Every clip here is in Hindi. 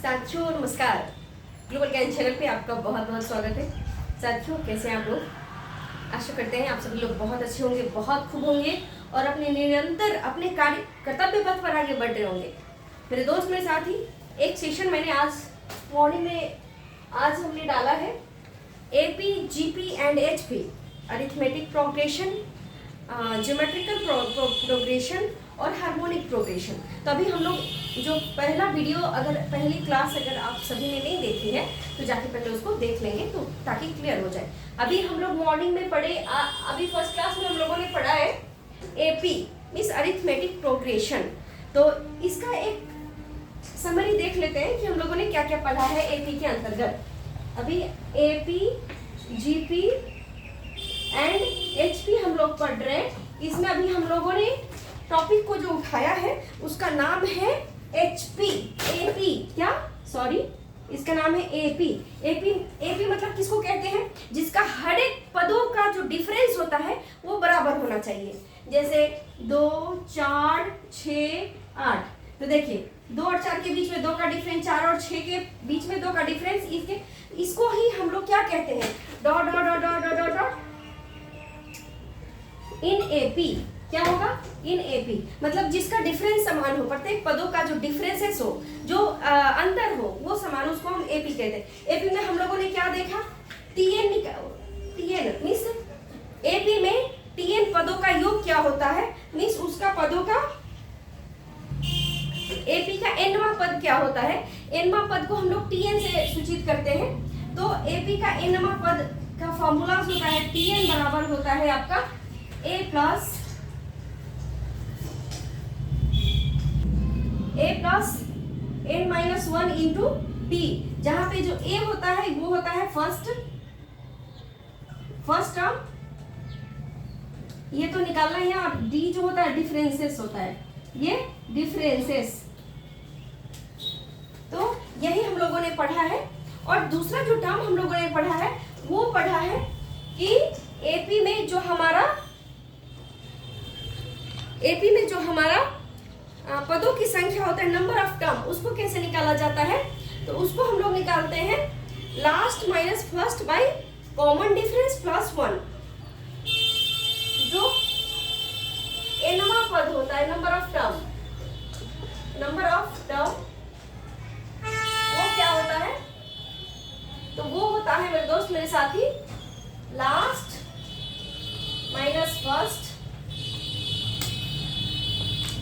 साथियों नमस्कार। ग्लोबल ज्ञान चैनल पे आपका बहुत बहुत स्वागत है। साथियों कैसे हैं आप लोग? आशा करते हैं आप सभी लोग बहुत अच्छे होंगे, बहुत खूब होंगे और अपने निरंतर अपने कार्य कर्तव्य पथ पर आगे बढ़ रहे होंगे। मेरे दोस्त मेरे साथी, एक सेशन मैंने आज मॉर्निंग में हमने डाला है AP, GP and HP, arithmetic progression, geometrical progression और हार्मोनिक प्रोग्रेशन। तो अभी हम लोग जो पहला वीडियो, अगर पहली क्लास अगर आप सभी ने नहीं देखी है तो जाके पहले उसको देख लेंगे तो ताकि क्लियर हो जाए। अभी हम लोग मॉर्निंग में पढ़े, अभी फर्स्ट क्लास में हम लोगों ने पढ़ा है AP मीन्स अरिथमेटिक प्रोग्रेशन। तो इसका एक समरी देख लेते हैं कि हम लोगों ने क्या क्या पढ़ा है AP के अंतर्गत। अभी AP, GP एंड HP हम लोग पढ़ रहे हैं। इसमें अभी हम लोगों ने टॉपिक को जो उठाया है उसका नाम है HP, AP क्या सॉरी इसका नाम है AP मतलब किसको कहते हैं? जिसका हर एक पदों का जो डिफरेंस होता है वो बराबर होना चाहिए। जैसे 2, 4, 6, 8। तो देखिए 2 और 4 के बीच में 2 का डिफरेंस, 4 और 6 के बीच में 2 का डिफरेंस, इसको ही हम लोग क्या कहते हैं? Dot dot dot dot dot dot dot in AP। क्या होगा? इन AP मतलब जिसका डिफरेंस समान हो, प्रत्येक पदों का जो डिफरेंसेस हो, जो अंतर हो वो समान, उसको हम AP कहते हैं। AP में हम लोगों ने क्या देखा? TN मीन्स AP में TN पदों का योग क्या होता है? मीन्स उसका पदों का AP का nवां पद क्या होता है? nवां पद को हम लोग TN से सूचित करते हैं। तो AP का nवां पद का फॉर्मूला होता है TN बराबर होता है आपका A plus n-1 into T, जहां पे जो A होता है वो होता है फर्स्ट टर्म, ये तो निकालना है, और D जो होता है डिफरेंसेस होता है, ये डिफरेंसेस। तो यही हम लोगों ने पढ़ा है। और दूसरा जो टर्म हम लोगों ने पढ़ा है वो पढ़ा है कि AP में जो हमारा पदों की संख्या होता है, नंबर ऑफ टर्म, उसको कैसे निकाला जाता है? तो उसको हम लोग निकालते हैं last minus first by common difference plus 1। जो nवां पद होता है, नंबर ऑफ टर्म वो क्या होता है? तो वो होता है मेरे दोस्त मेरे साथी last minus first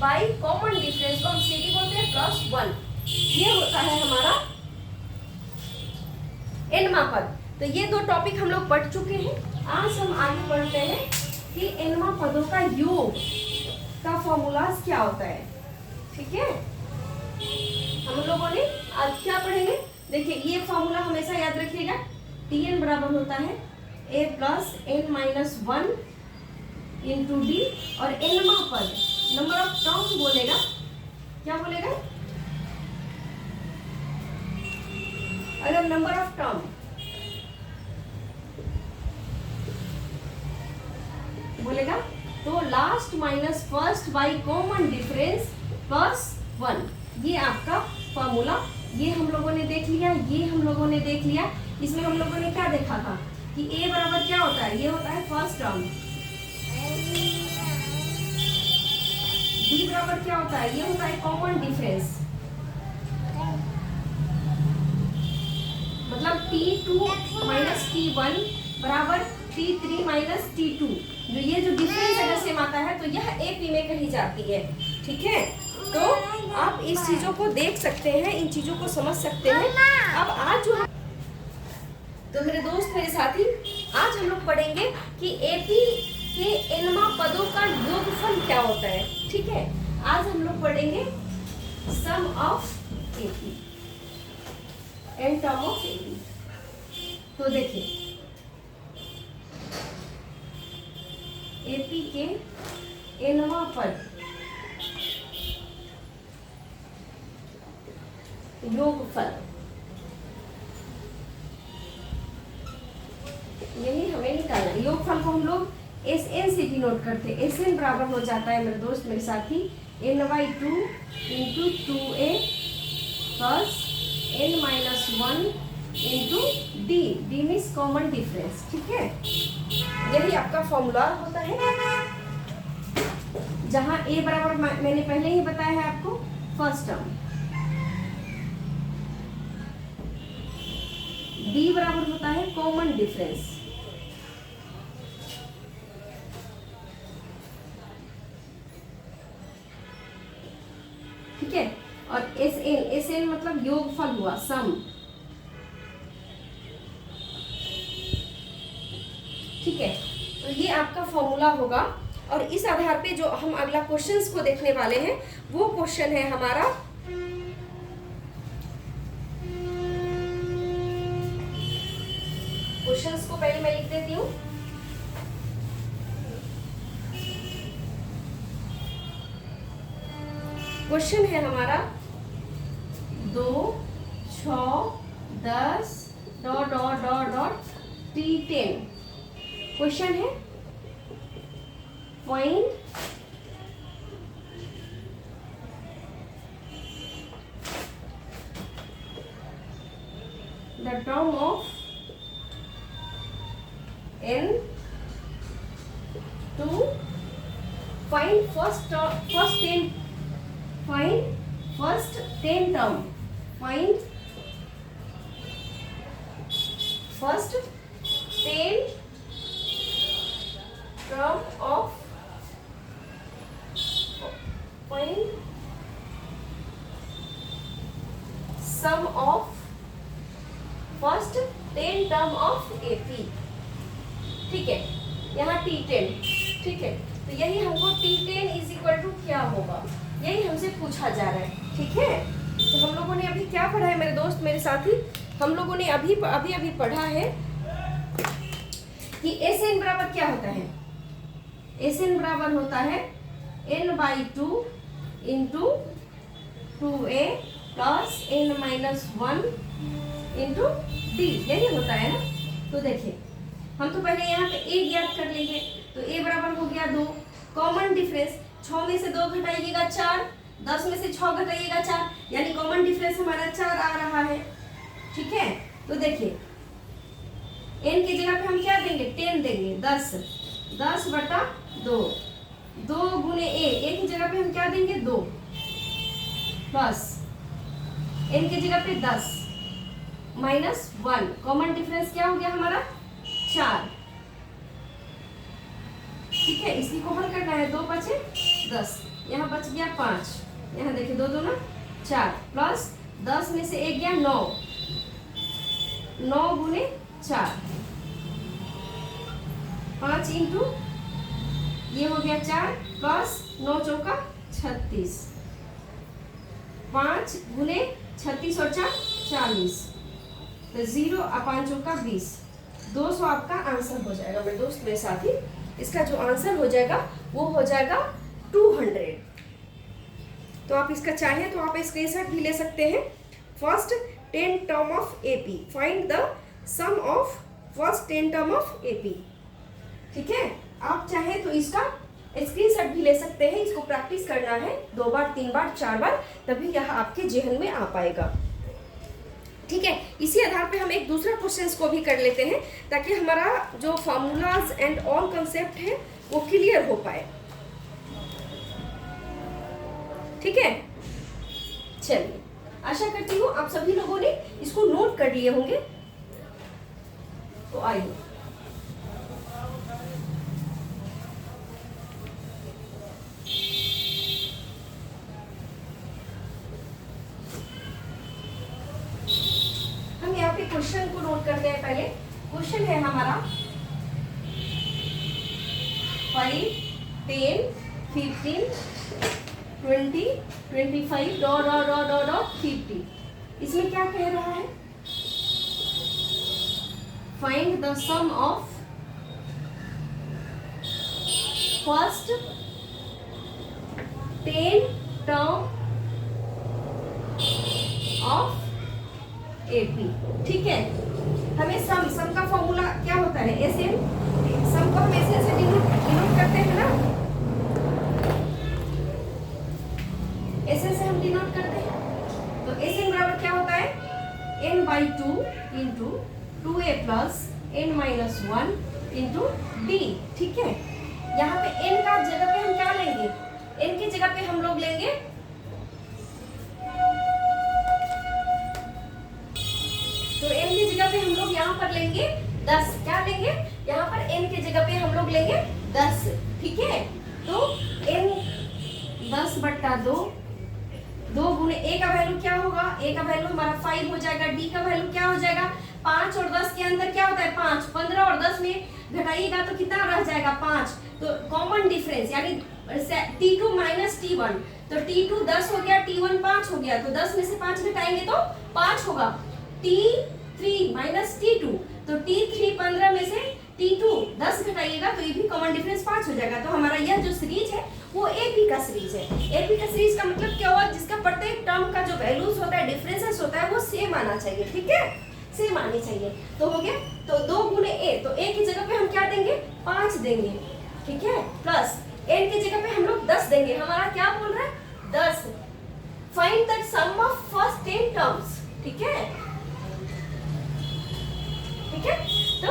by common difference को हम CD बोलते हैं प्लस 1। ये होता है हमारा nवां पद। तो ये 2 टॉपिक हम लोग पढ़ चुके हैं। आज हम आगे बढ़ते हैं कि nवां पदों का योग का फॉर्मूलाज क्या होता है। ठीक है, हम लोगों ने आज क्या पढ़ेंगे? देखिए ये फॉर्मूला हमेशा याद रखिएगा, TN बराबर होता है A plus n-1 into D, और nवां पद नंबर ऑफ टर्म बोलेगा, क्या बोलेगा? अगर नंबर ऑफ टर्म बोलेगा तो last minus first by common difference plus 1। ये आपका फॉर्मूला, ये हम लोगों ने देख लिया, ये हम लोगों ने देख लिया। इसमें हम लोगों ने क्या देखा था कि A बराबर क्या होता है? ये होता है फर्स्ट टर्म। D बराबर क्या होता है? ये होता है कॉमन डिफरेंस, मतलब T2 माइनस T1 बराबर T3 माइनस T2। जो ये जो डिफरेंस अगर सेम आता है तो यह AP में कही जाती है। ठीक है, तो आप इस चीजों को देख सकते हैं, इन चीजों को समझ सकते हैं। अब आज जो तो मेरे दोस्त मेरे साथी, आज हम लोग पढ़ेंगे कि AP के nवां पदों का योगफल क्या होता है। ठीक है, आज हम लोग पढ़ेंगे sum of AP, n term of AP। तो देखिए AP के nवां पद योगफल, यही हमें निकालना है। योगफल को हम लोग SN से डिनोट करते हैं। SN बराबर हो जाता है मेरे दोस्त मेरे साथी n/2 into 2A plus n minus 1 into D, D means common difference, ठीक है। यही आपका फॉर्मूला होता है, जहां a बराबर मैंने पहले ही बताया है आपको फर्स्ट टर्म, d बराबर होता है कॉमन डिफरेंस, ठीक है। और एस एन मतलब योगफल हुआ, सम, ठीक है। तो ये आपका फॉर्मूला होगा और इस आधार पे जो हम अगला क्वेश्चंस को देखने वाले हैं वो क्वेश्चन है हमारा क्वेश्चंस को पहले मैं लिख देती हूँ। क्वेश्चन है हमारा 2, 6, 10 dot dot dot dot T10। Question है find the term of n to find first 10, find first 10 term, find first 10 term of, find sum of first 10 term of AP, ठीक है। यहाँ T10, ठीक है। तो यही हमको T10 इज इक्वल टू क्या होगा, यही हमसे पूछा जा रहा है, ठीक है। तो हम लोगों ने अभी क्या पढ़ा है मेरे दोस्त मेरे साथी, हम लोगों ने अभी पढ़ा है कि एस एन बराबर क्या होता है, एस एन बराबर होता है n/2 into 2a plus n minus 1 into D, यही होता है ना। तो देखिए हम तो पहले यहाँ पे a ज्ञात कर लेंगे, तो a बराबर हो गया 2, कॉमन डिफरेंस 6 में से 2 घटाइएगा 4, 10 में से 6 घटाइएगा 4, यानी कॉमन डिफरेंस हमारा 4 आ रहा है, ठीक है। तो देखिए n की जगह पे हम क्या देंगे, 10 देंगे, 10/2, 2 गुने a की जगह पे हम क्या देंगे 2, प्लस n की जगह पे 10 माइनस 1, कॉमन डिफरेंस क्या हो गया हमारा 4, ठीक है। इसी को हल करना है, 2 बचे 10, यहाँ बच गया 5, यहाँ देखिए 2 2 4, प्लस 10 में से 1 गया 9, 9 गुने 4, 5 इंटू ये हो गया 4 प्लस 9 चौका 36, 5 गुने 36 और 4 40, तो 0 और 5 चौका 20, 200 आपका आंसर हो जाएगा मेरे दोस्त मेरे साथी। इसका जो आंसर हो जाएगा वो हो जाएगा 200। तो आप इसका चाहें तो आप स्क्रीनशॉट भी ले सकते हैं। First 10 term of AP, find the sum of first 10 term of AP, ठीक है। आप चाहें तो इसका स्क्रीनशॉट भी ले सकते हैं, इसको प्रैक्टिस करना है 2 बार 3 बार 4 बार, तभी यह आपके जेहन में आ पाएगा, ठीक है। इसी आधार पे हम एक दूसरा क्वेश्चंस को भी कर लेते हैं ताकि हमारा जो फार्मूलाज एंड ऑल कंसेप्ट है वो क्लियर हो पाए, ठीक है। चलिए, आशा करती हूँ आप सभी लोगों ने इसको नोट कर लिए होंगे। तो आइए हम यहाँ पे क्वेश्चन को नोट करते हैं। पहले क्वेश्चन है हमारा 5, 10, 15, 20, 25 dot dot dot dot dot 50। इसमें क्या कह रहा है, find the sum of first 10 term of AP, ठीक है। हमें सम का फॉर्मूला क्या होता है, एस एन, सम को हम ऐसे ऐसे डिनोट करते हैं ना, ऐसे ऐसे हम डिनोट करते हैं। तो एस एन बराबर क्या होता है, n by 2 into 2a plus n minus 1 into d। ठीक है, यहाँ पे n का जगह पे हम क्या लेंगे, n की जगह पे हम लोग लेंगे तो n की जगह पे हम लोग यहाँ पर लेंगे 10। क्या लेंगे, यहाँ पर n की जगह पे हम लोग लेंगे 10। ठीक है, तो n 10 बट्टा 2, 2 गुने a का वैल्यू क्या होगा, a का वैल्यू हमारा 5 हो जाएगा, d का वैल्यू क्या हो जाएगा 5 और 10 के अंदर क्या होता है 5, 15 और 10 में घटाइएगा तो कितना रह जाएगा 5। तो कॉमन डिफरेंस यानी t2 माइनस t1, तो t2 10 हो गया, t1 5 हो गया, तो 10 में से 5 घटाएंगे तो 5 होगा। t3 माइनस t2, तो t3 15 में से t2 10 घटाइएगा तो ये भी कॉमन डिफरेंस 5 हो जाएगा। तो हमारा यह जो सीरीज है वो एपी का सीरीज है। एपी का सीरीज का मतलब क्या हुआ, जिसका प्रत्येक टर्म का जो वैल्यूज होता है, डिफरेंसेस होता है, वो सेम आना चाहिए। ठीक है, सेम आनी चाहिए। तो हो गया, तो 2 गुने a, तो a की जगह पे हम क्या देंगे 5 देंगे। ठीक है, प्लस n की जगह पे हम लोग 10 देंगे। हमारा क्या बोल रहा है 10। Find the sum of first 10 terms. ठीक है, ठीक है, तो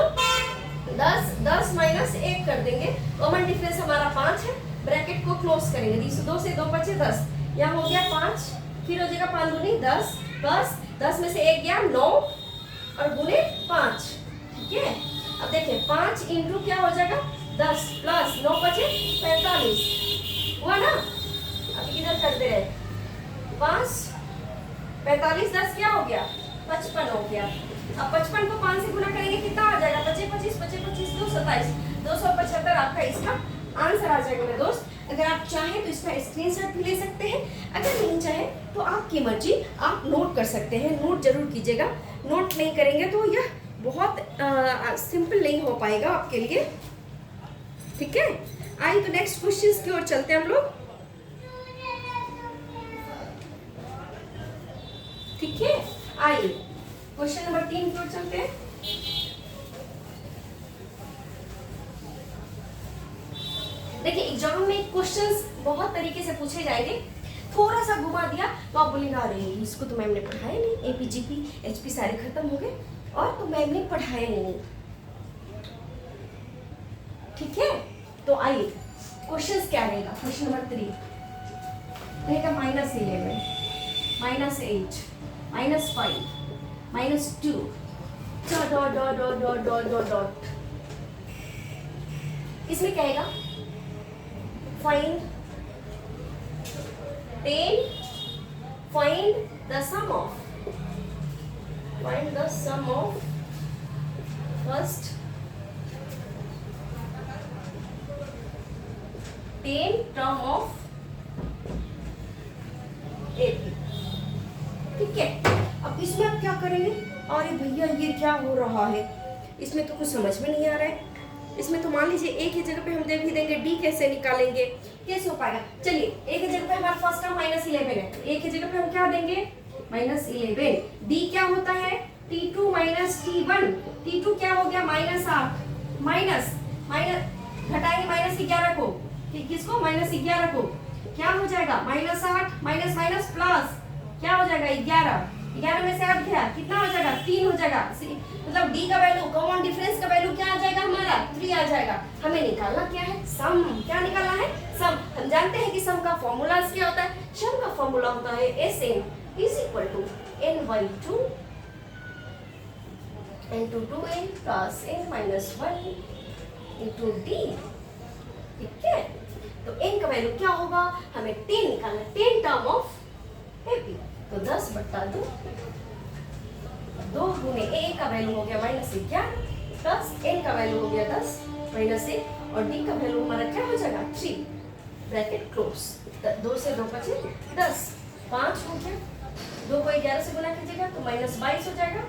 10 माइनस 1 कर देंगे, कॉमन डिफरेंस हमारा 5 है, ब्रैकेट को क्लोज करेंगे, 2 से 2 बचे 10, यहाँ हो गया 5, फिर हो जाएगा 5 दूनी 10 प्लस 10 में से 1 गया 9 और गुने 5। ठीक है, अब देखिए 5 इंटू क्या हो जाएगा 10 प्लस 9 बचे 45 हुआ ना। अब इधर कर दे रहे 5 45 10 क्या हो गया 55 हो गया। अब 55 को 5 से गुना करेंगे कितना आ जाएगा 25 25 25 25 2 27 275 आपका इसका आंसर आ जाएगा मेरे दोस्त। अगर आप चाहें तो इसका स्क्रीनशॉट भी ले सकते हैं, अगर नहीं चाहे तो आपकी मर्जी, आप नोट कर सकते हैं। नोट जरूर कीजिएगा, नोट नहीं करेंगे तो यह बहुत सिंपल नहीं हो पाएगा आपके लिए। ठीक है, आइए तो नेक्स्ट क्वेश्चन की ओर चलते हैं हम लोग। ठीक है, आइए क्वेश्चन नंबर 3 की ओर चलते हैं। देखिए एग्जाम में क्वेश्चंस बहुत तरीके से पूछे जाएंगे, थोड़ा सा घुमा दिया तो आप बोलेंगे अरे इसको तो मैम ने पढ़ाया नहीं, एपी जीपी एचपी सारे खत्म हो गए और तो मैम ने पढ़ाया नहीं। ठीक है, तो आइए क्वेश्चंस क्या रहेगा। क्वेश्चन नंबर 3 रहेगा -11 -8 -5 -2 डॉट। इसमें क्या आएगा find 10, find the sum of first 10 term of AP। ठीक है, अब इसमें आप क्या करेंगे, अरे भैया ये क्या हो रहा है, इसमें तो कुछ समझ में नहीं आ रहा है। इसमें तो मान लीजिए एक ही जगह पे हम दे भी देंगे, डी कैसे निकालेंगे, कैसे हो पाएगा। चलिए एक ही जगह पे हमारा फर्स्ट टर्म -11 है, तो एक ही जगह पे हम क्या देंगे -11। डी क्या होता है t2 माइनस t1, t2 क्या हो गया -8 माइनस घटाएंगे -11 को, किसको -11 को, क्या हो जाएगा -8 माइनस प्लस क्या हो जाएगा 11 में से 8 गया कितना हो जाएगा 3 हो जाएगा। मतलब डी का वैल्यू, कॉमन डिफरेंस का वैल्यू क्या आ जाएगा हमारा 3 आ जाएगा। हमें निकालना क्या है सम, क्या निकालना है सम। हम जानते हैं कि सम का फॉर्मूला क्या होता है, सम का फॉर्मूला होता है Sm is equal to n/2 into 2n plus n minus 1 into d। ठीक है, तो n का वैल्यू क्या होगा, हमें 10 निकालना, 10 टर्म ऑफ AP, तो 10/2 2 गुने a का वैल्यू हो गया -11 प्लस n का वैल्यू हो गया 10 -1 और d का वैल्यू हमारा क्या हो जाएगा 3, ब्रैकेट क्लोज। 2 से 2 बचे 10, 5 हो गया, 2 को 11 से गुना कीजिएगा तो -22 हो जाएगा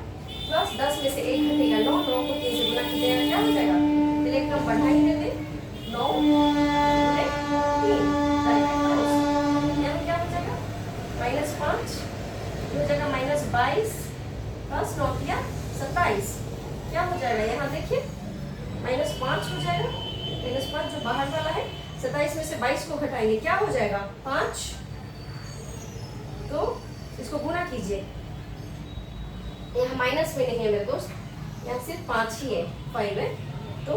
प्लस 10 में से 1 घटेगा 9, 9 को 3 से गुना कीजिएगा क्या हो जाएगा, चलिए एक नंबर बढ़ा ही देते 9 गुने 3 ब्रैकेट क्लोज। यहाँ क्या हो जाएगा -5 हो जाएगा -22 प्लस 9 किया 27, क्या हो जाएगा यहाँ देखिए -5 हो जाएगा, -5 जो बाहर वाला है, 27 में से 22 को घटाएंगे क्या हो जाएगा 5, तो इसको गुना कीजिए यहाँ माइनस में नहीं है मेरे दोस्त, यहाँ सिर्फ 5 ही है, 5 है तो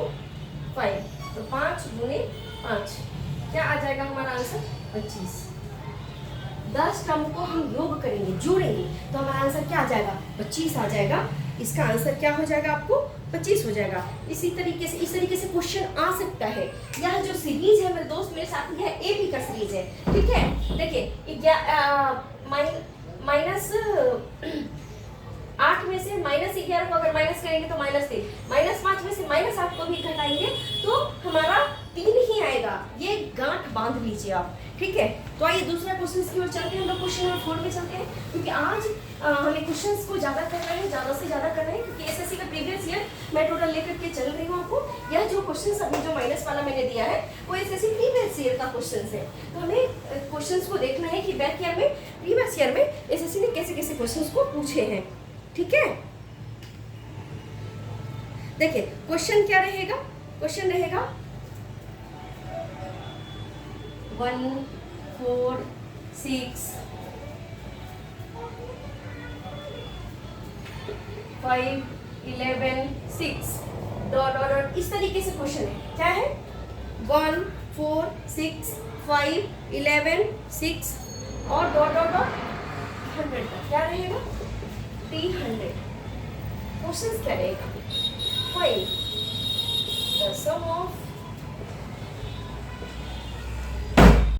5, तो 5 गुने 5 क्या आ जाएगा हमारा आंसर 25। 10 टर्म को हम योग करेंगे, जोड़ेंगे, तो हमारा आंसर क्या आ जाएगा 25 आ जाएगा। इसका आंसर क्या हो जाएगा आपको 25 हो जाएगा। इस तरीके से क्वेश्चन आ सकता है। यह जो सीरीज है मेरे दोस्त मेरे साथ, यह एपी का सीरीज है, ठीक है। देखिए माइनस 8 में से -11 को अगर माइनस करेंगे तो -3, -5 में से -8 को भी घटाएंगे तो हमारा 3 ही आएगा। ये गांठ बांध लीजिए आप, ठीक है। तो आइए दूसरा क्वेश्चन की ओर चलते हैं, हम लोग क्वेश्चन नंबर 4 में चलते हैं, क्योंकि आज हमें क्वेश्चंस को ज़्यादा करना है, ज़्यादा से ज़्यादा करना है, क्योंकि एसएससी का प्रीवियस ईयर मैं टोटल लेकर के चल रही हूँ आपको। यह जो क्वेश्चन अभी जो माइनस वाला मैंने दिया है वो एसएससी प्रीवियस ईयर का क्वेश्चन है। तो हमें क्वेश्चन को देखना है कि बैक ईयर में, प्रीवियस ईयर में एसएससी ने कैसे कैसे क्वेश्चन को पूछे हैं, ठीक है। देखिए क्वेश्चन क्या रहेगा, क्वेश्चन रहेगा 1 4 6 5 11 6 डॉट डॉट डॉट, इस तरीके से क्वेश्चन है। क्या है 1 4 6 5 11 6 और डॉट डॉट डॉट 100 का क्या रहेगा 300। क्वेश्चन क्या रहेगा 5 the sum of